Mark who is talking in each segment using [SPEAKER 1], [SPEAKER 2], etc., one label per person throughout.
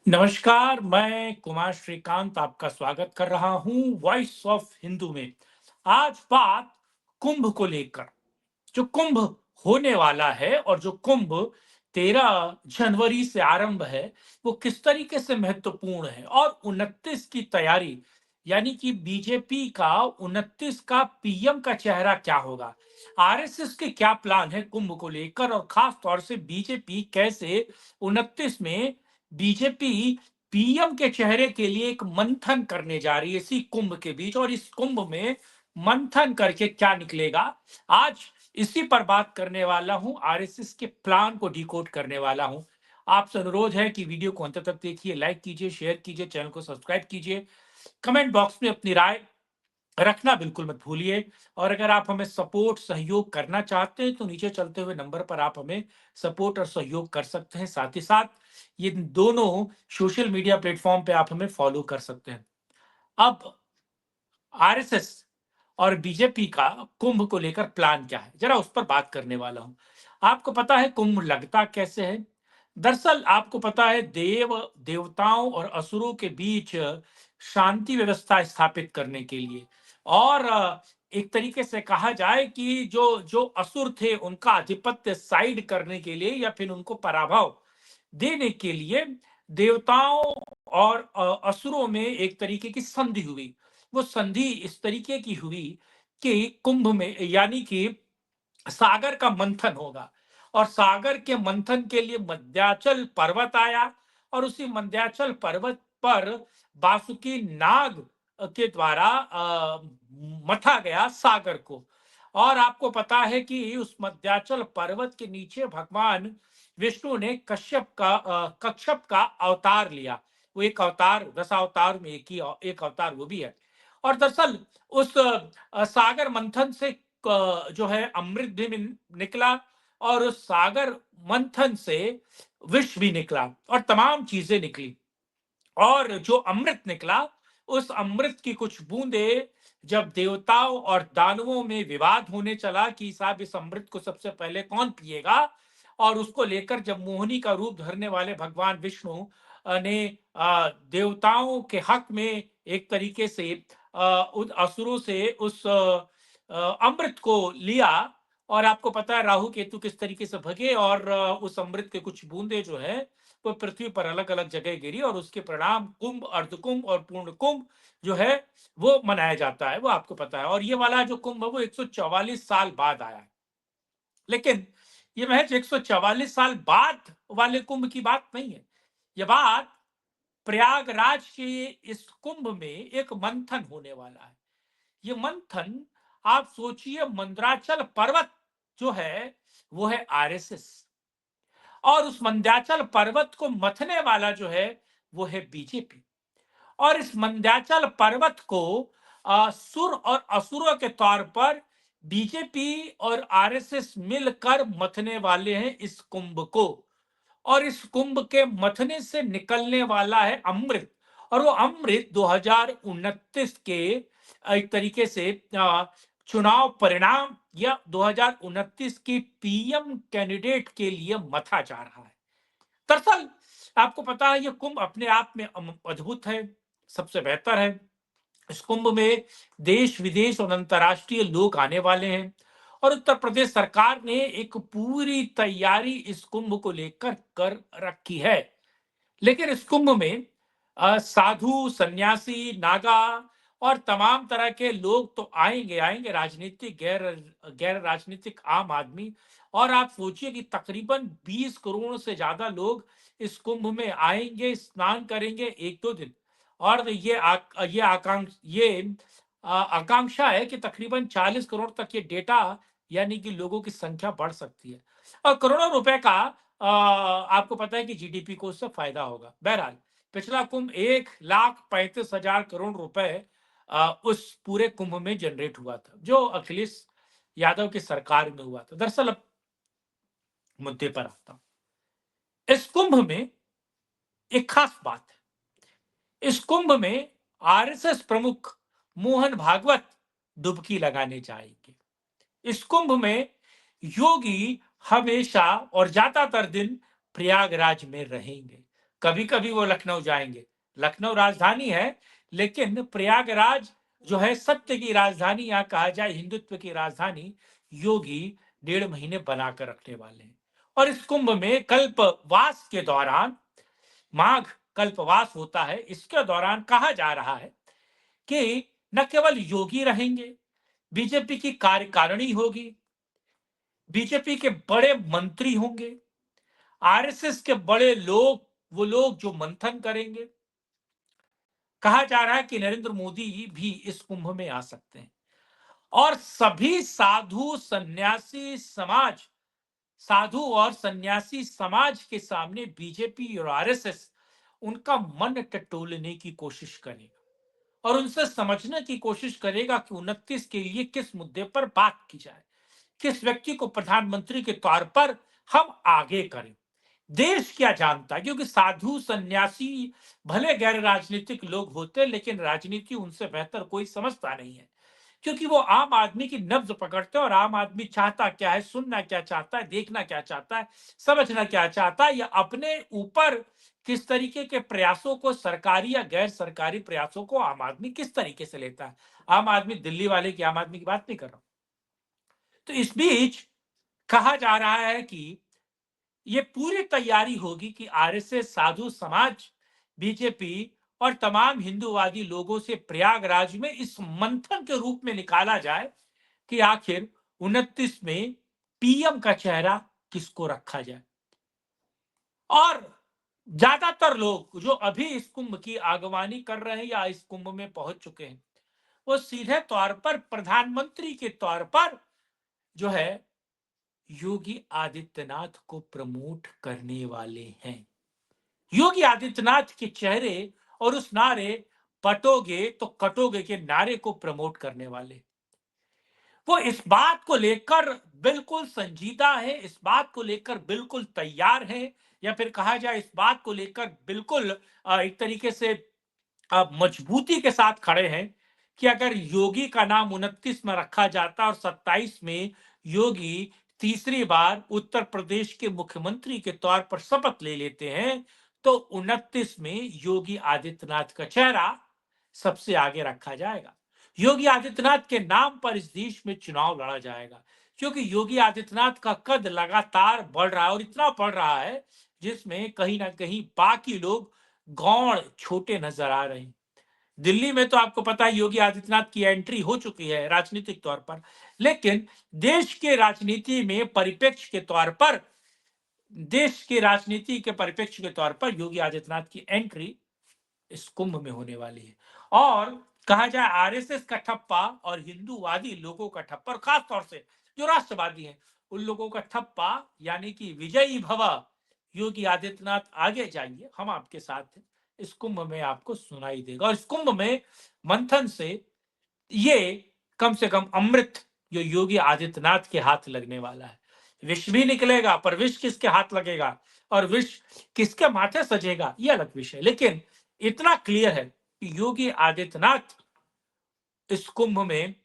[SPEAKER 1] नमस्कार, मैं कुमार श्रीकांत आपका स्वागत कर रहा हूं वॉइस ऑफ हिंदू में। आज बात कुंभ को लेकर, जो कुंभ होने वाला है और जो कुंभ 13 जनवरी से आरंभ है, वो किस तरीके से महत्वपूर्ण है और 29 की तैयारी, यानी कि बीजेपी का 29 का पीएम का चेहरा क्या होगा, आरएसएस के क्या प्लान है कुंभ को लेकर और खास तौर से बीजेपी कैसे 29 में बीजेपी पीएम के चेहरे के लिए एक मंथन करने जा रही है इसी कुंभ के बीच, और इस कुंभ में मंथन करके क्या निकलेगा, आज इसी पर बात करने वाला हूं। आरएसएस के प्लान को डिकोड करने वाला हूं। आपसे अनुरोध है कि वीडियो को अंत तक देखिए, लाइक कीजिए, शेयर कीजिए, चैनल को सब्सक्राइब कीजिए, कमेंट बॉक्स में अपनी राय रखना बिल्कुल मत भूलिए। और अगर आप हमें सपोर्ट सहयोग करना चाहते हैं तो नीचे चलते हुए नंबर पर आप हमें सपोर्ट और सहयोग कर सकते हैं। साथ ही साथ ये दोनों सोशल मीडिया प्लेटफॉर्म पे आप हमें फॉलो कर सकते हैं। अब आरएसएस और बीजेपी का कुंभ को लेकर प्लान क्या है, जरा उस पर बात करने वाला हूं। आपको पता है कुंभ लगता कैसे है? दरअसल आपको पता है, देवताओं और असुरों के बीच शांति व्यवस्था स्थापित करने के लिए, और एक तरीके से कहा जाए कि जो जो असुर थे उनका आधिपत्य साइड करने के लिए या फिर उनको पराभव देने के लिए देवताओं और असुरों में एक तरीके की संधि हुई। वो संधि इस तरीके की हुई कि कुंभ में, यानी कि सागर का मंथन होगा, और सागर के मंथन के लिए मध्याचल पर्वत आया, और उसी मध्याचल पर्वत पर वासुकी नाग के द्वारा मथा गया सागर को। और आपको पता है कि उस मध्याचल पर्वत के नीचे भगवान विष्णु ने कच्छप का अवतार लिया। वो एक अवतार, 10 अवतार में एक अवतार वो भी है। और दरअसल उस सागर मंथन से जो है अमृत भी निकला, और उस सागर मंथन से विष भी निकला और तमाम चीजें निकली। और जो अमृत निकला, उस अमृत की कुछ बूंदे जब देवताओं और दानवों में विवाद होने चला कि साहब इस अमृत को सबसे पहले कौन पिएगा, और उसको लेकर जब मोहिनी का रूप धरने वाले भगवान विष्णु ने देवताओं के हक में एक तरीके से उन असुरों से उस अमृत को लिया। और आपको पता है राहु केतु किस तरीके से भगे, और उस अमृत के कुछ बूंदे जो है वो पृथ्वी पर अलग अलग जगह गिरी, और उसके परिणाम कुंभ, अर्धकुंभ और पूर्ण कुंभ जो है वो मनाया जाता है, वो आपको पता है। और ये वाला जो कुंभ है वो 144 साल बाद आया है। लेकिन ये महज 144 साल बाद वाले कुंभ की बात नहीं है। ये बात प्रयागराज के इस कुंभ में एक मंथन होने वाला है। ये मंथन, आप सोचिए, मंदराचल पर्वत जो है वो है आरएसएस, और उस मंद्याचल पर्वत को मथने वाला जो है वो है बीजेपी। और इस मंद्याचल पर्वत को सुर और असुरों के तौर पर बीजेपी और आरएसएस मिलकर मथने वाले हैं इस कुंभ को। और इस कुंभ के मथने से निकलने वाला है अमृत, और वो अमृत 2029 के एक तरीके से चुनाव परिणाम या 2029 की पीएम कैंडिडेट के लिए मथा जा रहा है। दरअसल आपको पता है ये कुंभ अपने आप में अद्भुत है, सबसे बेहतर है। इस कुंभ में देश विदेश और अंतर्राष्ट्रीय लोग आने वाले हैं, और उत्तर प्रदेश सरकार ने एक पूरी तैयारी इस कुंभ को लेकर कर रखी है। लेकिन इस कुंभ में साधु, सन्यासी, नागा और तमाम तरह के लोग तो आएंगे आएंगे, राजनीतिक, गैर गैर राजनीतिक, आम आदमी। और आप सोचिए कि तकरीबन 20 करोड़ से ज्यादा लोग इस कुंभ में आएंगे, स्नान करेंगे 1-2 दिन। और ये आकांक्षा है कि तकरीबन 40 करोड़ तक ये डेटा, यानी कि लोगों की संख्या बढ़ सकती है, और करोड़ों रुपए का आपको पता है कि जीडीपी को उससे फायदा होगा। बहरहाल पिछला कुंभ 1,35,000 करोड़ रुपए उस पूरे कुंभ में जनरेट हुआ था, जो अखिलेश यादव की सरकार में हुआ था। दरअसल अब मुद्दे पर आता हूं। इस कुंभ में एक खास बात है। इस कुंभ में आरएसएस प्रमुख मोहन भागवत डुबकी लगाने जाएंगे। इस कुंभ में योगी हमेशा और ज्यादातर दिन प्रयागराज में रहेंगे। कभी कभी वो लखनऊ जाएंगे। लखनऊ राजधानी है, लेकिन प्रयागराज जो है सत्य की राजधानी, या कहा जाए हिंदुत्व की राजधानी, योगी 1.5 महीने बनाकर रखने वाले हैं। और इस कुंभ में कल्पवास के दौरान, माघ कल्पवास होता है, इसके दौरान कहा जा रहा है कि न केवल योगी रहेंगे, बीजेपी की कार्यकारिणी होगी, बीजेपी के बड़े मंत्री होंगे, आरएसएस के बड़े लोग, वो लोग जो मंथन करेंगे। कहा जा रहा है कि नरेंद्र मोदी भी इस कुंभ में आ सकते हैं, और सभी साधु और सन्यासी समाज के सामने बीजेपी और आरएसएस उनका मन टटोलने की कोशिश करेगा, और उनसे समझने की कोशिश करेगा कि 29 के लिए किस मुद्दे पर बात की जाए, किस व्यक्ति को प्रधानमंत्री के तौर पर हम आगे करें। देश क्या जानता है, क्योंकि साधु सन्यासी भले गैर राजनीतिक लोग होते, लेकिन राजनीति उनसे बेहतर कोई समझता नहीं है, क्योंकि वो आम आदमी की नब्ज पकड़ते हैं, और आम आदमी चाहता क्या है, सुनना क्या चाहता है, देखना क्या चाहता है, समझना क्या चाहता है, या अपने ऊपर किस तरीके के प्रयासों को, सरकारी या गैर सरकारी प्रयासों को आम आदमी किस तरीके से लेता है। आम आदमी दिल्ली वाले की आम आदमी की बात नहीं कर रहा हूं। तो इस बीच कहा जा रहा है कि ये पूरी तैयारी होगी कि आरएसएस, साधु समाज, बीजेपी और तमाम हिंदूवादी लोगों से प्रयागराज में इस मंथन के रूप में निकाला जाए कि आखिर 29 में पीएम का चेहरा किसको रखा जाए। और ज्यादातर लोग जो अभी इस कुंभ की आगवानी कर रहे हैं या इस कुंभ में पहुंच चुके हैं, वो सीधे तौर पर प्रधानमंत्री के तौर पर जो है योगी आदित्यनाथ को प्रमोट करने वाले हैं। योगी आदित्यनाथ के चेहरे और उस नारे पटोगे तो कटोगे के नारे को प्रमोट करने वाले, वो इस बात को लेकर बिल्कुल संजीदा है, इस बात को लेकर बिल्कुल तैयार है, या फिर कहा जाए इस बात को लेकर बिल्कुल एक तरीके से मजबूती के साथ खड़े हैं कि अगर योगी का नाम 29 में रखा जाता और 27 में योगी तीसरी बार उत्तर प्रदेश के मुख्यमंत्री के तौर पर शपथ ले लेते हैं, तो 29 में योगी आदित्यनाथ का चेहरा सबसे आगे रखा जाएगा। योगी आदित्यनाथ के नाम पर इस देश में चुनाव लड़ा जाएगा, क्योंकि योगी आदित्यनाथ का कद लगातार बढ़ रहा है, और इतना बढ़ रहा है जिसमें कहीं ना कहीं बाकी लोग गौण छोटे नजर आ रहे हैं। दिल्ली में तो आपको पता है योगी आदित्यनाथ की एंट्री हो चुकी है राजनीतिक तौर पर, लेकिन देश के राजनीति में परिप्रेक्ष्य के तौर पर, देश के राजनीति के परिप्रेक्ष्य के तौर पर योगी आदित्यनाथ की एंट्री इस कुंभ में होने वाली है। और कहा जाए आरएसएस का ठप्पा और हिंदूवादी लोगों का ठप्पा, खास तौर से जो राष्ट्रवादी हैं, उन लोगों का ठप्पा, यानी कि विजयी भव योगी आदित्यनाथ, आगे जाइए, हम आपके साथ हैं, इस कुंभ में आपको सुनाई देगा। और इस कुंभ में मंथन से ये कम से कम अमृत जो योगी आदित्यनाथ के हाथ लगने वाला है, विष भी निकलेगा, पर विष किसके हाथ लगेगा और विष किसके माथे सजेगा, ये अलग विषय। लेकिन इतना क्लियर है कि योगी आदित्यनाथ इस कुंभ में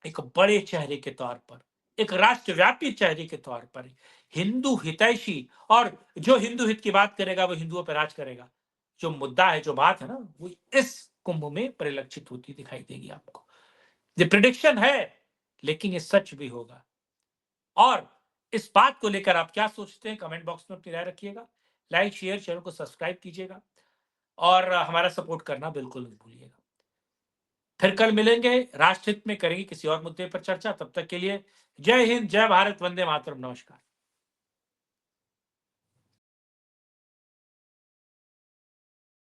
[SPEAKER 1] एक बड़े चेहरे के तौर पर, एक राष्ट्रव्यापी चेहरे के तौर पर, हिंदू हितैषी, और जो हिंदू हित की बात करेगा वो हिंदुओं पर राज करेगा, जो मुद्दा है, जो बात है ना, वो इस कुंभ में परिलक्षित होती दिखाई देगी आपको। ये प्रिडिक्शन है, लेकिन ये सच भी होगा। और इस बात को लेकर आप क्या सोचते हैं, कमेंट बॉक्स में अपनी राय रखिएगा। लाइक, शेयर, चैनल को सब्सक्राइब कीजिएगा, और हमारा सपोर्ट करना बिल्कुल नहीं भूलिएगा। फिर कल मिलेंगे, राष्ट्रहित में करेंगे किसी और मुद्दे पर चर्चा। तब तक के लिए जय हिंद, जय भारत, वंदे मातरम, नमस्कार।